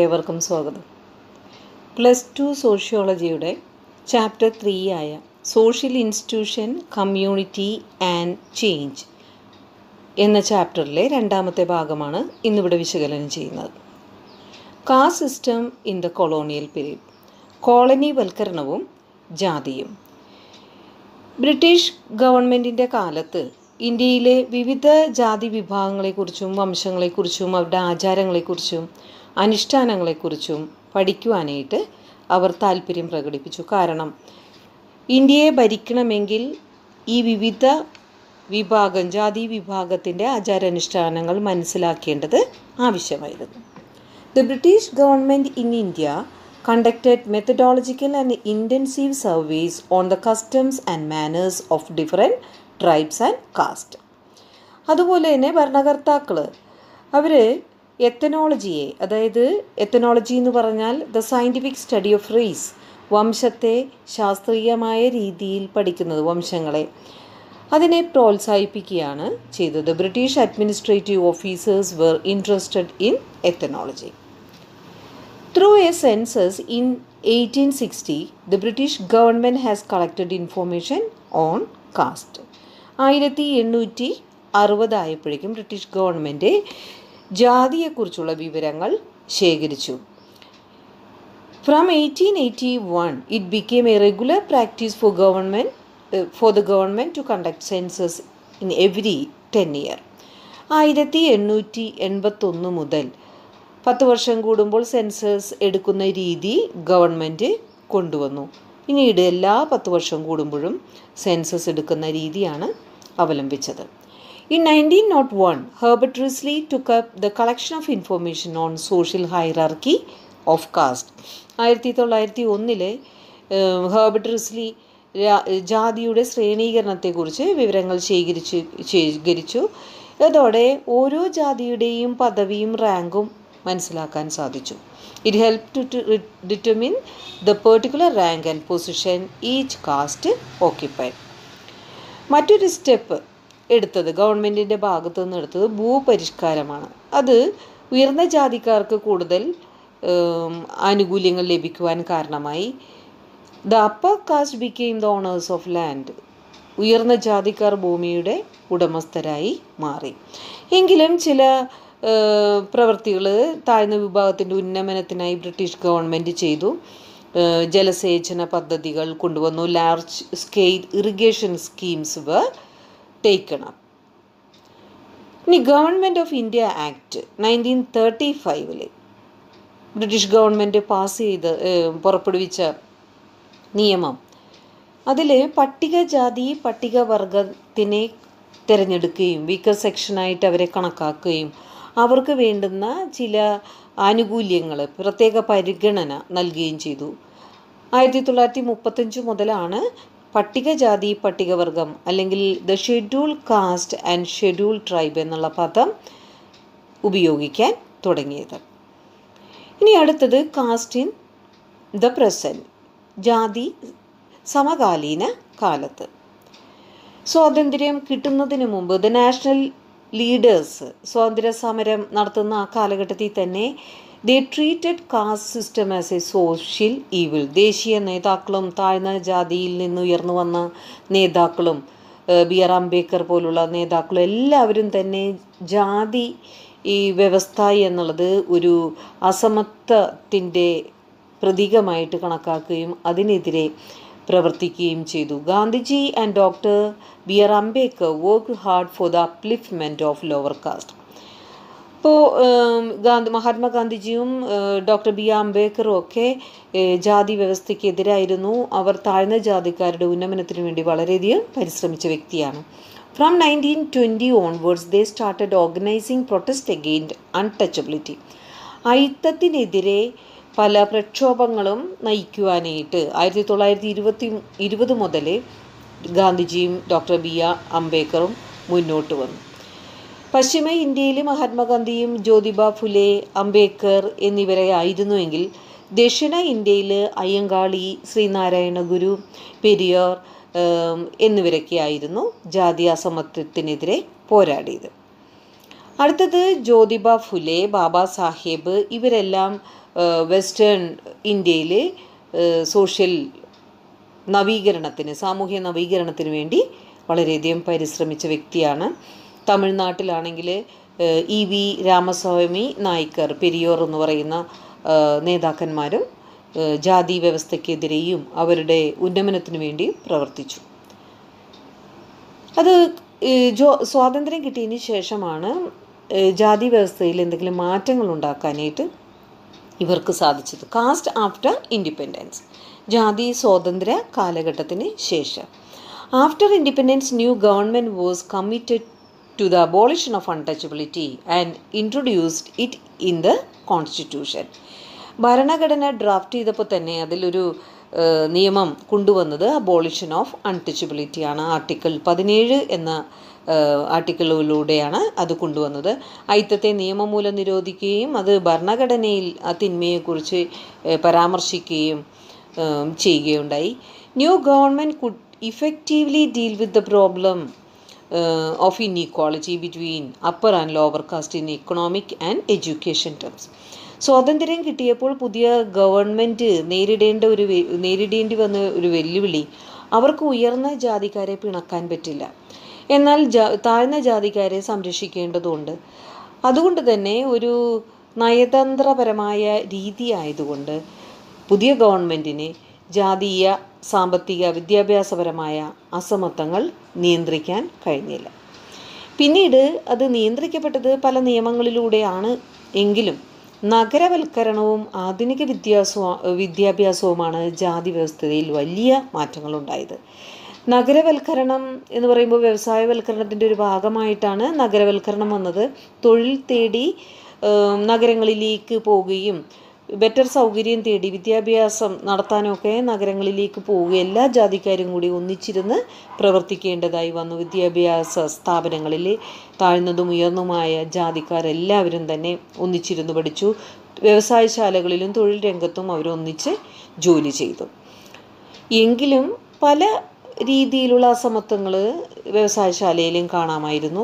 ഏവർക്കും സ്വാഗതം. +2 സോഷ്യോളജിയുടെ ചാപ്റ്റർ 3 ആയ social institution, community and change എന്ന ചാപ്റ്ററിലെ രണ്ടാമത്തെ ഭാഗമാണ് ഇന്നിവിടെ വിശകലനം ചെയ്യുന്നത്. Caste system in the colonial period, കോളനിവൽക്കരണവും ജാതിയും. ബ്രിട്ടീഷ് ഗവൺമെൻറ്റിൻ്റെ കാലത്ത് ഇന്ത്യയിലെ വിവിധ ജാതി വിഭാഗങ്ങളെക്കുറിച്ചും വംശങ്ങളെക്കുറിച്ചും അവരുടെ ആചാരങ്ങളെക്കുറിച്ചും അനുഷ്ഠാനങ്ങളെക്കുറിച്ചും പഠിക്കുവാനായിട്ട് അവർ താല്പര്യം പ്രകടിപ്പിച്ചു. കാരണം ഇന്ത്യയെ ഭരിക്കണമെങ്കിൽ ഈ വിവിധ ജാതി വിഭാഗത്തിൻ്റെ ആചാരാനുഷ്ഠാനങ്ങൾ മനസ്സിലാക്കേണ്ടത് ആവശ്യമായിരുന്നു. The British government in India conducted methodological and intensive surveys on the customs and manners of different tribes and caste. അതുപോലെ തന്നെ ഭരണകർത്താക്കൾ അവർ എത്തനോളജിയെ, അതായത് എത്തനോളജി എന്ന് പറഞ്ഞാൽ the scientific study of race, വംശത്തെ ശാസ്ത്രീയമായ രീതിയിൽ പഠിക്കുന്നത്, വംശങ്ങളെ, അതിനെ പ്രോത്സാഹിപ്പിക്കുകയാണ് ചെയ്തത്. British administrative officers were interested in ethnology. Through a census in 1860, the British government has collected information on caste. 1860 ആയപ്പോഴേക്കും ബ്രിട്ടീഷ് ഗവൺമെൻറ് ജാതിയെക്കുറിച്ചുള്ള വിവരങ്ങൾ ശേഖരിച്ചു. From 1881, it became a regular practice for the government to conduct census in every 10 years. 1881 മുതൽ 10 വർഷം കൂടുമ്പോൾ census എടുക്കുന്ന രീതി government കൊണ്ടുവന്നു. പിന്നീട് എല്ലാ 10 വർഷം കൂടുമ്പോഴും സെൻസസ് എടുക്കുന്ന രീതിയാണ് അവലംബിച്ചത്. In 1901, Herbert Risley took up the collection of information on social hierarchy of caste. 1901 Herbert Risley ജാതിയുടെ ശ്രേണീകരണത്തെക്കുറിച്ച് വിവരങ്ങൾ ശേഖരിച്ചു. അതോടെ ഓരോ ജാതിയുടെയും പദവിയും റാങ്കും മനസ്സിലാക്കാൻ സാധിച്ചു. It help to determine the particular rank and position each caste occupy. മറ്റൊരു സ്റ്റെപ്പ് എടുത്തത് ഗവൺമെൻറ്റിൻ്റെ ഭാഗത്തു നിന്ന് എടുത്തത് ഭൂപരിഷ്കാരമാണ്. അത് ഉയർന്ന ജാതിക്കാർക്ക് കൂടുതൽ ആനുകൂല്യങ്ങൾ ലഭിക്കുവാൻ കാരണമായി. The upper caste became the owners of land. ഉയർന്ന ജാതിക്കാർ ഭൂമിയുടെ ഉടമസ്ഥരായി മാറി. എങ്കിലും ചില പ്രവൃത്തികൾ താഴ്ന്ന വിഭാഗത്തിൻ്റെ ഉന്നമനത്തിനായി ബ്രിട്ടീഷ് ഗവൺമെൻറ് ചെയ്തു. ജലസേചന പദ്ധതികൾ കൊണ്ടുവന്നു. ലാർജ് സ്കെയിൽ ഇറിഗേഷൻ സ്കീംസ് വർ ടേക്കൺ അപ്പ്. ഇനി government of India act 1935 British government പുറപ്പെടുവിച്ച നിയമം, അതിൽ പട്ടികജാതി പട്ടികവർഗത്തിനെ തിരഞ്ഞെടുക്കുകയും വീക്കർ സെക്ഷനായിട്ട് അവരെ കണക്കാക്കുകയും അവർക്ക് വേണ്ടുന്ന ചില ആനുകൂല്യങ്ങൾ, പ്രത്യേക പരിഗണന നൽകുകയും ചെയ്തു. 1935 മുതലാണ് പട്ടികജാതി പട്ടികവർഗം അല്ലെങ്കിൽ the schedule caste and schedule tribe എന്നുള്ള പദം ഉപയോഗിക്കാൻ തുടങ്ങിയത്. ഇനി അടുത്തത് കാസ്റ്റ് ഇൻ ദ പ്രസൻറ്റ്, ജാതി സമകാലീന കാലത്ത്. സ്വാതന്ത്ര്യം കിട്ടുന്നതിന് മുമ്പ് ദ നാഷണൽ ലീഡേഴ്സ് സ്വാതന്ത്ര്യ സമരം നടത്തുന്ന ആ കാലഘട്ടത്തിൽ തന്നെ they treated caste system as a social evil. ദേശീയ നേതാക്കളും താഴ്ന്ന ജാതിയിൽ നിന്ന് ഉയർന്നു വന്ന നേതാക്കളും BR അംബേദ്കർ പോലുള്ള നേതാക്കളും എല്ലാവരും തന്നെ ജാതി ഈ വ്യവസ്ഥ എന്നുള്ളത് ഒരു അസമത്വത്തിൻ്റെ പ്രതീകമായിട്ട് കണക്കാക്കുകയും അതിനെതിരെ പ്രവർത്തിക്കുകയും ചെയ്തു. Gandhiji and doctor BR Ambedkar work hard for the upliftment of lower cast. ഇപ്പോൾ മഹാത്മാഗാന്ധിജിയും ഡോക്ടർ BR അംബേദ്കറും ഒക്കെ ജാതി വ്യവസ്ഥയ്ക്കെതിരായിരുന്നു. അവർ താഴ്ന്ന ജാതിക്കാരുടെ ഉന്നമനത്തിന് വേണ്ടി വളരെയധികം പരിശ്രമിച്ച വ്യക്തിയാണ്. From 1920 onwards they started organising protest against untouchability. അയിത്തത്തിനെതിരെ പല പ്രക്ഷോഭങ്ങളും നയിക്കുവാനായിട്ട് 1920 മുതൽ ഗാന്ധിജിയും ഡോക്ടർ BR അംബേദ്കറും മുന്നോട്ട് വന്നു. പശ്ചിമ ഇന്ത്യയിൽ മഹാത്മാഗാന്ധിയും ജ്യോതിബ ഫുലെ, അംബേദ്കർ എന്നിവരെ ആയിരുന്നുവെങ്കിൽ ദക്ഷിണ ഇന്ത്യയിൽ അയ്യങ്കാളി, ശ്രീനാരായണ ഗുരു, പെരിയാർ എന്നിവരൊക്കെയായിരുന്നു ജാതി അസമത്വത്തിനെതിരെ പോരാടിയത്. അടുത്തത് ജ്യോതിബ ഫുലെ, ബാബാ സാഹേബ്, ഇവരെല്ലാം വെസ്റ്റേൺ ഇന്ത്യയിൽ സോഷ്യൽ നവീകരണത്തിന്, സാമൂഹ്യ നവീകരണത്തിന് വേണ്ടി വളരെയധികം പരിശ്രമിച്ച വ്യക്തിയാണ്. തമിഴ്നാട്ടിലാണെങ്കിൽ EV രാമസ്വാമി നായ്ക്കർ, പെരിയോർ എന്ന് പറയുന്ന നേതാക്കന്മാരും ജാതി വ്യവസ്ഥയ്ക്കെതിരെയും അവരുടെ ഉന്നമനത്തിനു വേണ്ടിയും പ്രവർത്തിച്ചു. അത് സ്വാതന്ത്ര്യം കിട്ടിയതിന് ശേഷമാണ് ജാതി വ്യവസ്ഥയിൽ എന്തെങ്കിലും മാറ്റങ്ങൾ ഉണ്ടാക്കാനായിട്ട് ഇവർക്ക് സാധിച്ചത്. കാസ്റ്റ് ആഫ്റ്റർ ഇൻഡിപെൻഡൻസ്, ജാതി സ്വാതന്ത്ര്യ കാലഘട്ടത്തിന് ശേഷം. After independence new government was committed to the abolition of untouchability and introduced it in the constitution. ഭരണഘടന ഡ്രാഫ്റ്റ് ചെയ്തപ്പോൾ തന്നെ അതിലൊരു നിയമം കൊണ്ടുവന്നത് അബോളിഷൻ ഓഫ് അൺടച്ചബിലിറ്റി ആണ്. ആർട്ടിക്കിൾ 17 എന്ന ആർട്ടിക്കിളിലൂടെയാണ് അത് കൊണ്ടുവന്നത്. അയിത്തത്തെ നിയമം മൂലം നിരോധിക്കുകയും അത് ഭരണഘടനയിൽ ആ തിന്മയെക്കുറിച്ച് പരാമർശിക്കുകയും ചെയ്യുകയുണ്ടായി. New government could effectively deal with the problem of inequality between upper and lower cast in economic and education terms. സ്വാതന്ത്ര്യം കിട്ടിയപ്പോൾ പുതിയ ഗവൺമെൻറ് നേരിടേണ്ടി വന്ന ഒരു വെല്ലുവിളി, അവർക്ക് ഉയർന്ന ജാതിക്കാരെ പിണക്കാൻ പറ്റില്ല, എന്നാൽ താഴ്ന്ന ജാതിക്കാരെ സംരക്ഷിക്കേണ്ടതുണ്ട്. അതുകൊണ്ട് തന്നെ ഒരു നയതന്ത്രപരമായ രീതി ആയതുകൊണ്ട് പുതിയ ഗവൺമെൻറ്റിന് ജാതീയ, സാമ്പത്തിക, വിദ്യാഭ്യാസപരമായ അസമത്വങ്ങൾ നിയന്ത്രിക്കാൻ കഴിഞ്ഞില്ല. പിന്നീട് അത് നിയന്ത്രിക്കപ്പെട്ടത് പല നിയമങ്ങളിലൂടെയാണ്. എങ്കിലും നഗരവൽക്കരണവും ആധുനിക വിദ്യാഭ്യാസവുമാണ് ജാതി വ്യവസ്ഥയിൽ വലിയ മാറ്റങ്ങളുണ്ടായത്. നഗരവൽക്കരണം എന്ന് പറയുമ്പോൾ വ്യവസായവൽക്കരണത്തിൻ്റെ ഒരു ഭാഗമായിട്ടാണ് നഗരവൽക്കരണം വന്നത്. തൊഴിൽ തേടി നഗരങ്ങളിലേക്ക് പോവുകയും ബെറ്റർ സൗകര്യം തേടി വിദ്യാഭ്യാസം നടത്താനൊക്കെ നഗരങ്ങളിലേക്ക് പോവുകയും എല്ലാ ജാതിക്കാരും കൂടി ഒന്നിച്ചിരുന്ന് പ്രവർത്തിക്കേണ്ടതായി വന്നു. വിദ്യാഭ്യാസ സ്ഥാപനങ്ങളിൽ താഴ്ന്നതും ഉയർന്നുമായ ജാതിക്കാരെല്ലാവരും തന്നെ ഒന്നിച്ചിരുന്ന് പഠിച്ചു. വ്യവസായശാലകളിലും തൊഴിൽ രംഗത്തും അവരൊന്നിച്ച് ജോലി ചെയ്തു. എങ്കിലും പല രീതിയിലുള്ള അസമത്വങ്ങൾ വ്യവസായശാലയിലും കാണാമായിരുന്നു.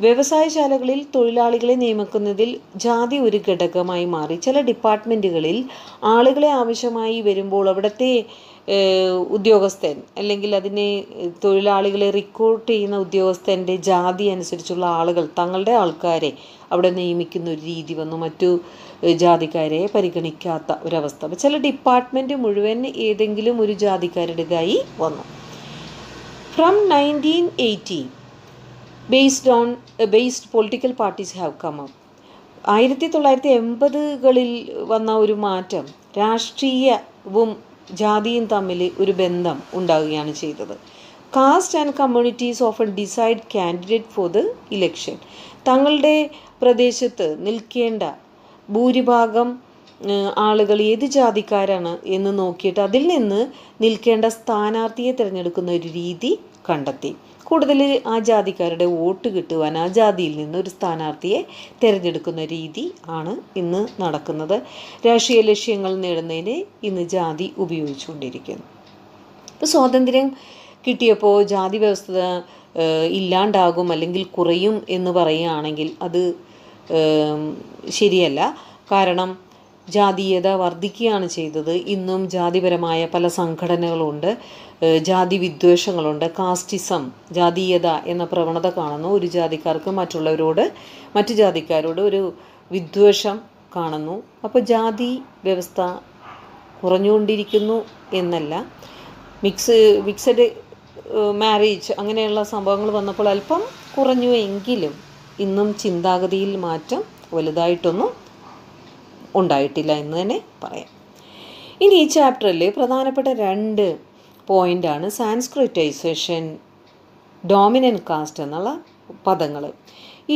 വ്യവസായശാലകളിൽ തൊഴിലാളികളെ നിയമിക്കുന്നതിൽ ജാതി ഒരു ഘടകമായി മാറി. ചില ഡിപ്പാർട്ട്മെൻറ്റുകളിൽ ആളുകളെ ആവശ്യമായി വരുമ്പോൾ അവിടുത്തെ ഉദ്യോഗസ്ഥൻ അല്ലെങ്കിൽ അതിനെ തൊഴിലാളികളെ റിക്രൂട്ട് ചെയ്യുന്ന ഉദ്യോഗസ്ഥൻ്റെ ജാതി അനുസരിച്ചുള്ള ആളുകൾ തങ്ങളുടെ ആൾക്കാരെ അവിടെ നിയമിക്കുന്ന ഒരു രീതി വന്നു. മറ്റു ജാതിക്കാരെ പരിഗണിക്കാത്ത ഒരവസ്ഥ. ചില ഡിപ്പാർട്ട്മെൻറ്റ് മുഴുവൻ ഏതെങ്കിലും ഒരു ജാതിക്കാരുടേതായി വന്നു. From 1980 based political parties have come up. 1980-കളിൽ വന്ന ഒരു മാറ്റം രാഷ്ട്രീയവും ജാതിയും തമ്മിൽ ഒരു ബന്ധം ഉണ്ടാവുകയാണ് ചെയ്തത്. Caste and communities often decide candidate for the election. തങ്ങളുടെ പ്രദേശത്ത് നിൽക്കേണ്ട ഭൂരിഭാഗം ആളുകൾ ഏത് ജാതിക്കാരാണ് എന്ന് നോക്കിയിട്ട് അതിൽ നിന്ന് നിൽക്കേണ്ട സ്ഥാനാർത്ഥിയെ തിരഞ്ഞെടുക്കുന്ന ഒരു രീതി കണ്ടെത്തി. കൂടുതൽ ആ ജാതിക്കാരുടെ വോട്ട് കിട്ടുവാൻ ആ ജാതിയിൽ നിന്ന് ഒരു സ്ഥാനാർത്ഥിയെ തിരഞ്ഞെടുക്കുന്ന രീതി ആണ് ഇന്ന് നടക്കുന്നത്. രാഷ്ട്രീയ ലക്ഷ്യങ്ങൾ നേടുന്നതിന് ഇന്ന് ജാതി ഉപയോഗിച്ചുകൊണ്ടിരിക്കുന്നു. ഇപ്പോൾ സ്വാതന്ത്ര്യം കിട്ടിയപ്പോൾ ജാതി വ്യവസ്ഥ ഇല്ലാണ്ടാകും അല്ലെങ്കിൽ കുറയും എന്ന് പറയുകയാണെങ്കിൽ അത് ശരിയല്ല. കാരണം ജാതീയത വർദ്ധിക്കുകയാണ് ചെയ്തത്. ഇന്നും ജാതിപരമായ പല സംഘടനകളുണ്ട്, ജാതി വിദ്വേഷങ്ങളുണ്ട്, കാസ്റ്റിസം, ജാതീയത എന്ന പ്രവണത കാണുന്നു. ഒരു ജാതിക്കാർക്ക് മറ്റു ജാതിക്കാരോട് ഒരു വിദ്വേഷം കാണുന്നു. അപ്പോൾ ജാതി വ്യവസ്ഥ കുറഞ്ഞുകൊണ്ടിരിക്കുന്നു എന്നല്ല. മിക്സഡ് മാരേജ് അങ്ങനെയുള്ള സംഭവങ്ങൾ വന്നപ്പോൾ അല്പം കുറഞ്ഞു എങ്കിലും ഇന്നും ചിന്താഗതിയിൽ മാറ്റം വലുതായിട്ടൊന്നും ഉണ്ടായിട്ടില്ല എന്ന് തന്നെ പറയാം. ഇനി ഈ ചാപ്റ്ററിൽ പ്രധാനപ്പെട്ട 2 പോയിൻ്റാണ് സാൻസ്ക്രിറ്റൈസേഷൻ, ഡോമിനൻ്റ് കാസ്റ്റ് എന്നുള്ള പദങ്ങൾ.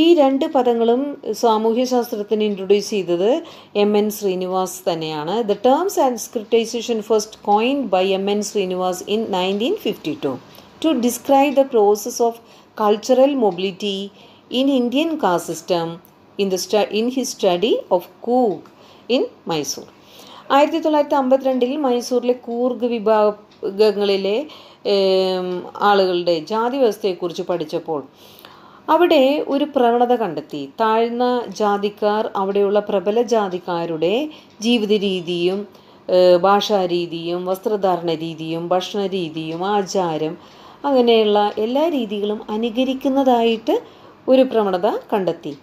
ഈ 2 പദങ്ങളും സാമൂഹ്യശാസ്ത്രത്തിന് ഇൻട്രൊഡ്യൂസ് ചെയ്തത് M.N. ശ്രീനിവാസ് തന്നെയാണ്. The term sanskritisation first coined by M.N. Srinivas in 1952 to describe the process of cultural mobility in Indian caste system in his study of Coorg in Mysore. 1952 മൈസൂരിലെ കൂർഗ് വിഭാഗങ്ങളിലെ ആളുകളുടെ ജാതി വ്യവസ്ഥയെക്കുറിച്ച് പഠിച്ചപ്പോൾ അവിടെ ഒരു പ്രവണത കണ്ടെത്തി. താഴ്ന്ന ജാതിക്കാർ അവിടെയുള്ള പ്രബല ജാതിക്കാരുടെ ജീവിത രീതിയും ഭാഷാരീതിയും വസ്ത്രധാരണ രീതിയും ഭക്ഷണ രീതിയും ആചാരം അങ്ങനെയുള്ള എല്ലാ രീതികളും അനുകരിക്കുന്നതായിട്ട് ഒരു പ്രവണത കണ്ടെത്തി.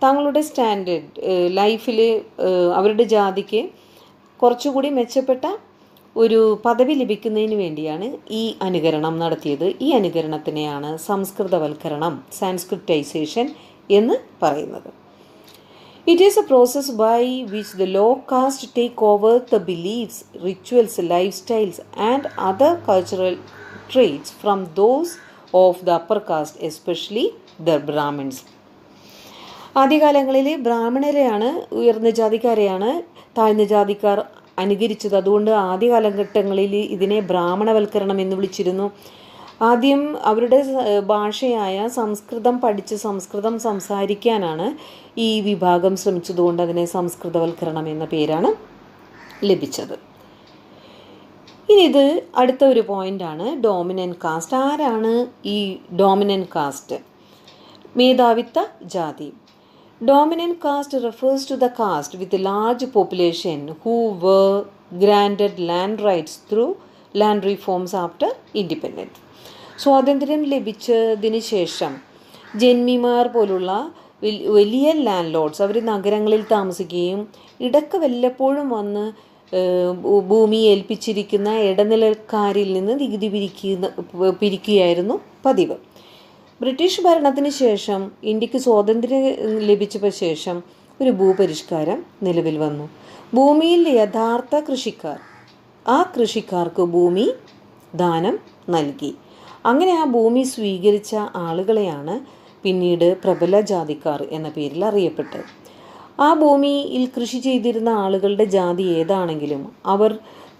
തങ്ങളുടെ സ്റ്റാൻഡേർഡ് ലൈഫിൽ അവരുടെ ജാതിക്ക് കുറച്ചുകൂടി മെച്ചപ്പെട്ട ഒരു പദവി ലഭിക്കുന്നതിന് വേണ്ടിയാണ് ഈ അനുകരണം നടത്തിയത്. ഈ അനുകരണത്തിനെയാണ് സംസ്കൃതവൽക്കരണം, സാൻസ്ക്രിറ്റൈസേഷൻ എന്ന് പറയുന്നത്. It is a process by which the low caste take over the beliefs, rituals, life styles and other cultural traits from those of the upper caste, especially the Brahmins. ആദ്യകാലങ്ങളിൽ ബ്രാഹ്മണരെയാണ്, ഉയർന്ന ജാതിക്കാരെയാണ് താഴ്ന്ന ജാതിക്കാർ അനുകരിച്ചത്. അതുകൊണ്ട് ആദ്യ കാലഘട്ടങ്ങളിൽ ഇതിനെ ബ്രാഹ്മണവൽക്കരണം എന്ന് വിളിച്ചിരുന്നു. ആദ്യം അവരുടെ ഭാഷയായ സംസ്കൃതം പഠിച്ച് സംസ്കൃതം സംസാരിക്കാനാണ് ഈ വിഭാഗം ശ്രമിച്ചതുകൊണ്ട് അതിനെ സംസ്കൃതവൽക്കരണം എന്ന പേരാണ് ലഭിച്ചത്. ഇനി ഇത് അടുത്ത ഒരു പോയിൻ്റാണ് ഡോമിനൻ്റ് കാസ്റ്റ്. ആരാണ് ഈ ഡോമിനൻ്റ് കാസ്റ്റ്? മേധാവിത്വ ജാതി. Dominant caste refers to the caste with a large population who were granted land rights through land reforms after independence. സ്വാതന്ത്ര്യം ലഭിച്ചതിന് ശേഷം ജന്മിമാർ പോലുള്ള വലിയ ലാൻഡ് ലോഡ്സ് അവർ നഗരങ്ങളിൽ താമസിക്കുകയും ഇടയ്ക്ക് വല്ലപ്പോഴും വന്ന് ഭൂമി ഏൽപ്പിച്ചിരിക്കുന്ന ഇടനിലക്കാരിൽ നിന്ന് നികുതി പിരിക്കുകയായിരുന്നു പതിവ്. ബ്രിട്ടീഷ് ഭരണത്തിന് ശേഷം ഇന്ത്യക്ക് സ്വാതന്ത്ര്യം ലഭിച്ചപ്പോൾ ശേഷം ഒരു ഭൂപരിഷ്കാരം നിലവിൽ വന്നു. ഭൂമിയിൽ യഥാർത്ഥ കൃഷിക്കാർ, ആ കൃഷിക്കാർക്ക് ഭൂമി ദാനം നൽകി. അങ്ങനെ ആ ഭൂമി സ്വീകരിച്ച ആളുകളെയാണ് പിന്നീട് പ്രബല ജാതിക്കാർ എന്ന പേരിൽ അറിയപ്പെട്ടത്. ആ ഭൂമിയിൽ കൃഷി ചെയ്തിരുന്ന ആളുകളുടെ ജാതി ഏതാണെങ്കിലും അവർ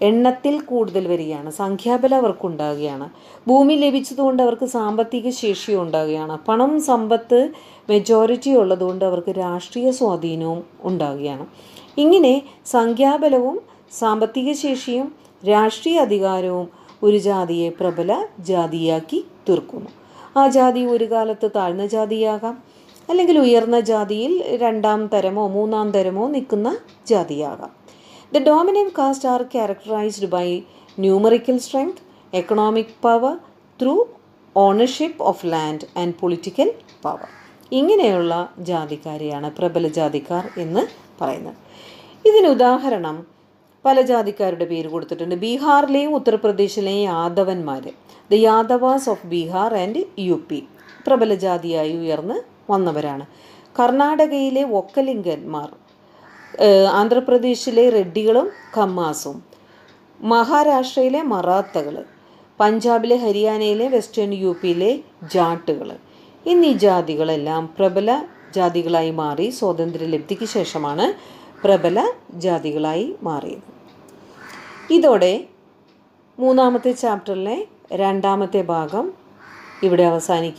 എണ്ണത്തിൽ കൂടുതൽ വരികയാണ്, സംഖ്യാബലം അവർക്കുണ്ടാകുകയാണ്. ഭൂമി ലഭിച്ചതുകൊണ്ട് അവർക്ക് സാമ്പത്തിക ശേഷി ഉണ്ടാകുകയാണ്. പണം സമ്പത്ത് മെജോറിറ്റി ഉള്ളതുകൊണ്ട് അവർക്ക് രാഷ്ട്രീയ സ്വാധീനവും ഉണ്ടാകുകയാണ്. ഇങ്ങനെ സംഖ്യാബലവും സാമ്പത്തിക ശേഷിയും രാഷ്ട്രീയ അധികാരവും ഒരു ജാതിയെ പ്രബല ജാതിയാക്കി തീർക്കുന്നു. ആ ജാതി ഒരു കാലത്ത് താഴ്ന്ന ജാതിയാകാം, അല്ലെങ്കിൽ ഉയർന്ന ജാതിയിൽ രണ്ടാം തരമോ മൂന്നാം തരമോ നിൽക്കുന്ന ജാതിയാകാം. The dominant caste are characterized by numerical strength, economic power through ownership of land and political power. ഇങ്ങനെയുള്ള ജാതിക്കാരെയാണ് പ്രബല ജാതിക്കാർ എന്ന് പറയുന്നത്. ഇതിന് ഉദാഹരണം പല ജാതിക്കാരുടെ പേര് കൊടുത്തിട്ടുണ്ട്. ബീഹാറിലെയും ഉത്തർപ്രദേശിലെയും യാദവന്മാർ, the Yadavas of Bihar and UP പ്രബല ജാതിയായി ഉയർന്ന് വന്നവരാണ്. കർണാടകയിലെ ഒക്കലിംഗന്മാർ, ആന്ധ്രാപ്രദേശിലെ റെഡ്ഡികളും ഖമ്മാസും, മഹാരാഷ്ട്രയിലെ മറാത്തകൾ, പഞ്ചാബിലെ ഹരിയാനയിലെ വെസ്റ്റേൺ UPയിലെ ജാട്ടുകൾ എന്നീ ജാതികളെല്ലാം പ്രബല ജാതികളായി മാറി. സ്വാതന്ത്ര്യലബ്ധിക്ക് ശേഷമാണ് പ്രബല ജാതികളായി മാറിയത്. ഇതോടെ മൂന്നാമത്തെ ചാപ്റ്ററിലെ രണ്ടാമത്തെ ഭാഗം ഇവിടെ അവസാനിക്കും.